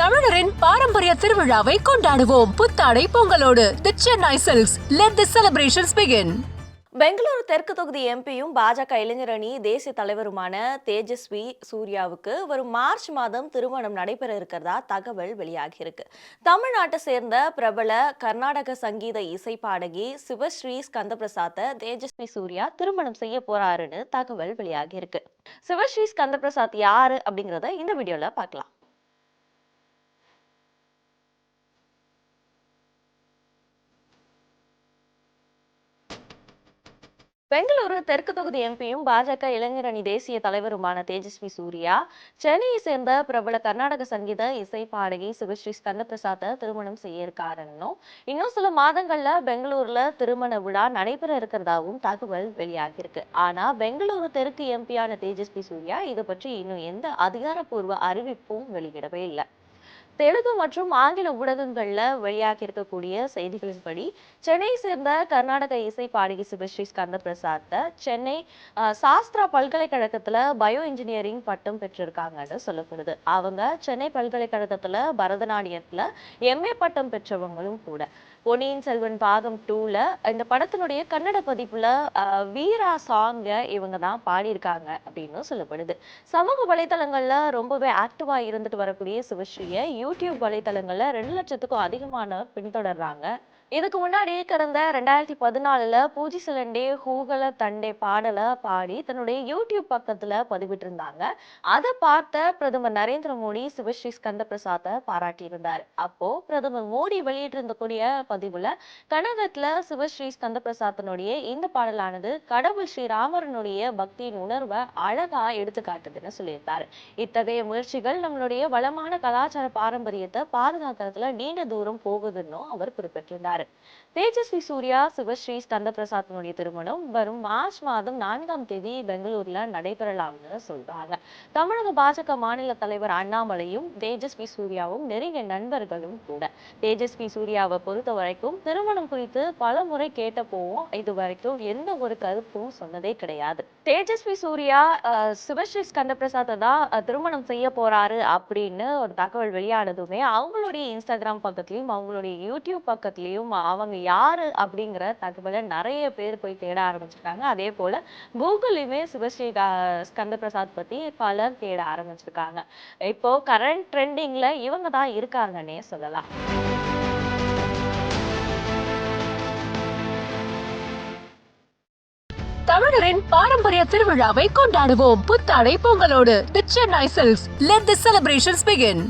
தமிழரின் பாரம்பரிய திருவிழாவை கொண்டாடுவோம். புத்தாடை பொங்கலோடு the Chennai silks. Let the celebrations begin. Bengaluru தெற்கு தொகுதி எம்பியும் பாஜக இளைஞர் அணி தேசிய தலைவருமான தேஜஸ்வி சூர்யாவுக்கு வரும் மார்ச் மாதம் திருமணம் நடைபெற இருக்கிறதா தகவல் வெளியாகியிருக்கு. தமிழ்நாட்டை சேர்ந்த பிரபல கர்நாடக சங்கீத இசை பாடகி சிவஸ்ரீ ஸ்கந்தபிரசாத்தை தேஜஸ்வி சூர்யா திருமணம் செய்ய போறாருன்னு தகவல் வெளியாகியிருக்கு. சிவஸ்ரீ ஸ்கந்தபிரசாத் யாரு அப்படிங்கிறத இந்த வீடியோல பார்க்கலாம். பெங்களூரு தெற்கு தொகுதி எம்பியும் பாஜக இளைஞர் அணி தேசிய தலைவருமான தேஜஸ்வி சூர்யா சென்னையை சேர்ந்த பிரபல கர்நாடக சங்கீத இசை பாடகி சிவஸ்ரீ ஸ்கந்தபிரசாத்தை திருமணம் செய்ய இருக்காருன்னும் இன்னும் சில மாதங்கள்ல பெங்களூர்ல திருமண விழா நடைபெற இருக்கிறதாவும் தகவல் வெளியாகிருக்கு. ஆனா பெங்களூரு தெற்கு எம்பியான தேஜஸ்வி சூர்யா இது பற்றி இன்னும் எந்த அதிகாரப்பூர்வ அறிவிப்பும் வெளியிடவே இல்லை. தெலுங்கு மற்றும் ஆங்கில ஊடகங்கள்ல வெளியாகி இருக்கக்கூடிய செய்திகளின்படி சென்னை சேர்ந்த கர்நாடக இசை பாடகி சிவஸ்ரீ ஸ்கந்தபிரசாத்தை சென்னை சாஸ்திரா பல்கலைக்கழகத்துல பயோ இன்ஜினியரிங் பட்டம் பெற்றிருக்காங்கன்னு சொல்லப்படுது. அவங்க சென்னை பல்கலைக்கழகத்துல பரதநாட்டியத்துல எம்ஏ பட்டம் பெற்றவங்களும் கூட. பொன்னியின் செல்வன் பாகம் 2ல இந்த படத்தினுடைய கன்னட பதிப்புல வீரா சாங்க இவங்க தான் பாடியிருக்காங்க அப்படின்னு சொல்லப்படுது. சமூக வலைதளங்கள்ல ரொம்பவே ஆக்டிவா இருந்துட்டு வரக்கூடிய சிவஸ்ரீயை யூடியூப் வலைதளங்கள்ல 2 லட்சத்துக்கும் அதிகமான பின்தொடர்றாங்க. இதுக்கு முன்னாடி கடந்த 2014ல பூஜி சிலண்டே ஹூகல தண்டே பாடலை பாடி தன்னுடைய யூடியூப் பக்கத்துல பதிவிட்டிருந்தாங்க. அதை பார்த்த பிரதமர் நரேந்திர மோடி சிவஸ்ரீ ஸ்கந்தபிரசாத்தை பாராட்டியிருந்தார். அப்போ பிரதமர் மோடி வெளியிட்டிருந்தக்கூடிய பதிவுல கன்னடத்துல சிவஸ்ரீ ஸ்கந்தபிரசாத்தினுடைய இந்த பாடலானது கடவுள் ஸ்ரீராமரனுடைய பக்தியின் உணர்வை அழகா எடுத்து காட்டுதுன்னு சொல்லியிருந்தாரு. இத்தகைய முயற்சிகள் நம்மளுடைய வளமான கலாச்சார பாரம்பரியத்தை பாதுகாக்கிறதுல நீண்ட தூரம் போகுதுன்னு அவர் குறிப்பிட்டிருந்தார். தேஜஸ்வி சூர்யா சிவஸ்ரீ ஸ்கந்தபிரசாத்தினுடைய திருமணம் வரும் மார்ச் மாதம் 4ஆம் தேதி பெங்களூர்ல நடைபெறலாம்னு சொல்றாங்க. தமிழக பாஜக மாநில தலைவர் அண்ணாமலையும் தேஜஸ்வி சூர்யாவும் நெருங்கிய நண்பர்களும் கூட. தேஜஸ்வி சூர்யாவை பொறுத்த வரைக்கும் திருமணம் குறித்து பல முறை கேட்டப்போவும் இது வரைக்கும் எந்த ஒரு கருத்தும் சொன்னதே கிடையாது. தேஜஸ்வி சூர்யா சிவஸ்ரீ ஸ்கந்தபிரசாத்தை தான் திருமணம் செய்ய போறாரு அப்படின்னு ஒரு தகவல் வெளியானதுமே அவங்களுடைய இன்ஸ்டாகிராம் பக்கத்துலயும் அவங்களுடைய யூடியூப் பக்கத்துலயும் அவங்க யாரு அப்படிங்கிற தகவலை நிறைய பேர் போய் தேட ஆரம்பிச்சிருக்காங்க. அதே போல கூகுள்லயுமே சிவஸ்ரீ ஸ்கந்தபிரசாத் பத்தி பலர் தேட ஆரம்பிச்சிருக்காங்க. இப்போ கரண்ட் ட்ரெண்டிங்ல இவங்க தான் இருக்காங்கன்னே சொல்லலாம். தமிழரின் பாரம்பரிய திருவிழாவை கொண்டாடுவோம். புத்தாடை பொங்கலோடு the Chennai silks. Let the celebrations begin.